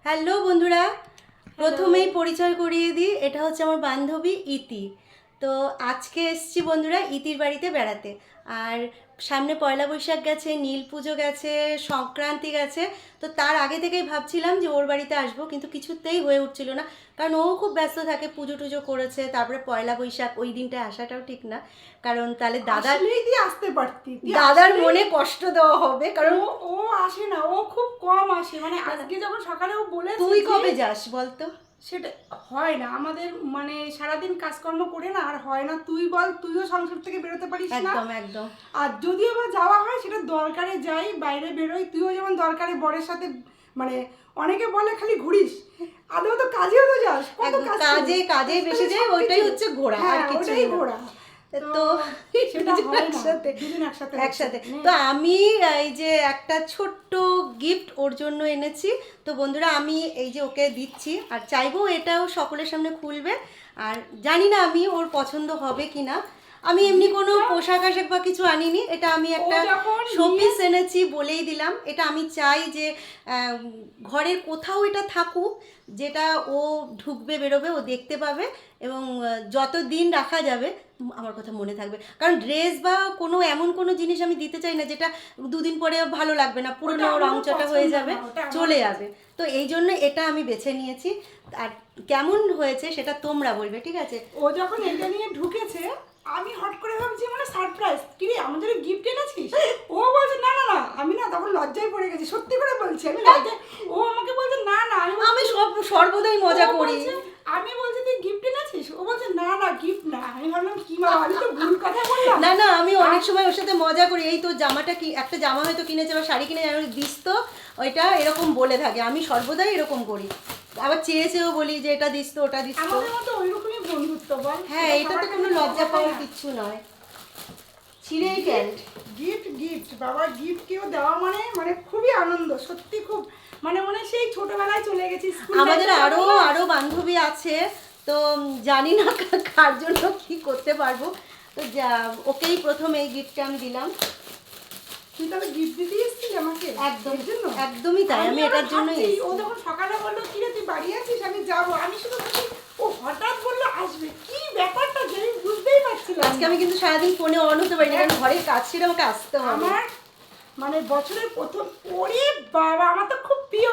Hello বন্ধুরা, প্রথমেই পরিচয় করিয়ে দিই, এটা হচ্ছে আমার বান্ধবী ইতি। তো আজকে এসছি বন্ধুরা ইতির বাড়িতে বেড়াতে। আর সামনে পয়লা বৈশাখ গেছে, নীল পুজো গেছে, সংক্রান্তি গেছে। তো তার আগে থেকেই ভাবছিলাম যে ওর বাড়িতে আসবো, কিন্তু কিছুতেই হয়ে উঠছিল না, কারণ ও খুব ব্যস্ত থাকে, পুজো টুজো করেছে, তারপরে পয়লা বৈশাখ ওই দিনটায় আসাটাও ঠিক না, কারণ তাহলে আসতে পারতি, দাদার মনে কষ্ট দেওয়া হবে, কারণ ও আসে না, ও খুব কম আসে। মানে আজকে যখন সকালে ও বলে তুই কবে যাস বলতো? সেটা হয় না আমাদের, মানে সারাদিন কাজকর্ম করে না আর হয় না। তুই বল, তুইও সংসার থেকে বেরোতে পারিস না। একদম একদম। আর যদিও বা যাওয়া হয় সেটা দরকারে যাই, বাইরে বেরোই। তুইও যেমন দরকারে বরের সাথে, মানে অনেকে বলে খালি ঘুরিস, আদৌ তো কাজেও তো যাস। কত কাজে বেশি যায়, ওইটাই হচ্ছে ঘোরা, আর কিছুই ঘোরা। তো সেটা হয় না, দুদিন একসাথে। তো আমি এই যে একটা ছোট্ট গিফট ওর জন্য এনেছি। তো বন্ধুরা, আমি এই যে ওকে দিচ্ছি, আর চাইবো এটাও সকলের সামনে খুলবে। আর জানি না আমি ওর পছন্দ হবে কিনা। আমি এমনি কোনো পোশাক আশাক বা কিছু আনিনি, এটা আমি একটা শোপিস এনেছি, বলেই দিলাম। এটা আমি চাই যে ঘরের কোথাও এটা থাকুক, যেটা ও ঢুকবে বেরোবে ও দেখতে পাবে, এবং যত দিন রাখা যাবে আমার কথা মনে থাকবে। কারণ ড্রেস বা কোনো এমন কোনো জিনিস আমি দিতে চাই না যেটা দুদিন পরে ভালো লাগবে না, পুরনো রংচটা হয়ে যাবে, চলে যাবে। তো এই জন্য এটা আমি বেছে নিয়েছি। আর কেমন হয়েছে সেটা তোমরা বলবে, ঠিক আছে? ও যখন এটা নিয়ে ঢুকেছে, আমি হট করে ভাবছি মানে সারপ্রাইজ, কি রে আমাদের গিফট এনেছিস? ও বলছে না না না, আমি না তখন লজ্জায় পড়ে গেছি, সত্যি করে বলছি আমি লজ্জায়। ও আমাকে বলছে না না, আমি সর্বদাই মজা করি। আমি বলছি তুই গিফট এনেছিস? ও বলছে না না গিফট না। আমি ভাবলাম কি মা, আমি তো ভুল কথা বললাম। না না, আমি অনেক সময় ওর সাথে মজা করি, এই তো জামাটা কি একটা জামা হয়তো কিনেছে বা শাড়ি কিনে আমি দিস তো, ওইটা এরকম বলে থাকে। আমি সর্বদাই এরকম করি, আবার চেয়েছেও বলি যে এটা দিস তো, ওটা দিস তো। আমাদের মতো ওইরকমই বন্ধুত্ব বল। হ্যাঁ, এটা তো কোনো লজ্জা পাওয়ার কিচ্ছু নয়। ছিঁড়েই ক্যান্ট গিফট বাবা, গিফট কেউ দেওয়া মানে মানে খুবই আনন্দ, সত্যি খুব, মানে মনে সেই ছোটবেলায় চলে গেছি। আমাদের আরো বান্ধবী আছে, তো জানি না কার জন্য কি করতে পারবো। তো ওকেই প্রথম এই গিফটটা আমি দিলাম। তুই তাহলে গিফট দিতে এসেছিস আমাকে? একদমই তাই, আমি এটার জন্যই এসেছি। ও যখন সকালে বললো কি রে তুই বাড়ি আছিস, আমি যাবো, আমি শুধু ও হঠাৎ বললো আসবে, কি ব্যাপারটা যে আমি বুঝতেই পারছিলাম। আজকে আমি কিন্তু সারাদিন ফোনে অন হতে পারি না, কারণ ঘরের কাজ ছেড়ে আমাকে আসতে হবে। আমার মানে বছরের প্রথম, ওরে বাবা আমার তো খুব প্রিয়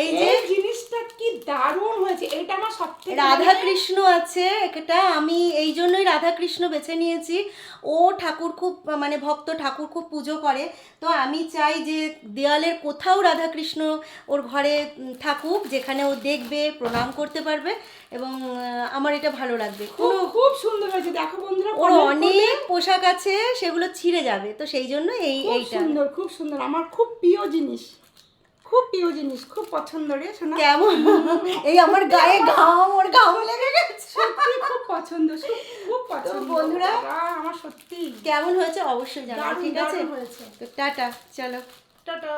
এই যে জিনিসটা, কি দারুণ হয়েছে। এটা আমার সবথেকে, রাধা কৃষ্ণ আছে এটা, আমি এই জন্যই রাধা কৃষ্ণ বেছে নিয়েছি। ও ঠাকুর খুব, মানে ভক্ত, ঠাকুর খুব পুজো করে। তো আমি চাই যে দেওয়ালের কোথাও রাধা কৃষ্ণ ওর ঘরে থাকুক, যেখানে ও দেখবে, প্রণাম করতে পারবে, এবং আমার এটা ভালো লাগবে। খুব সুন্দর হয়েছে। দেখো বন্ধুরা, ওর অনেক পোশাক আছে, সেগুলো ছিঁড়ে যাবে, তো সেই জন্য এইটা খুব সুন্দর, আমার খুব প্রিয় জিনিস, খুব পছন্দ রে শোনা। কেমন এই আমার গায়ে ঘাম, ওর ঘাম লেগে গেছে, সত্যি খুব পছন্দ, খুব পছন্দ। বন্ধুরা, আমার সত্যি কেমন হয়েছে অবশ্যই জানাও, ঠিক আছে? হয়েছে। তো টাটা, চলো টাটা।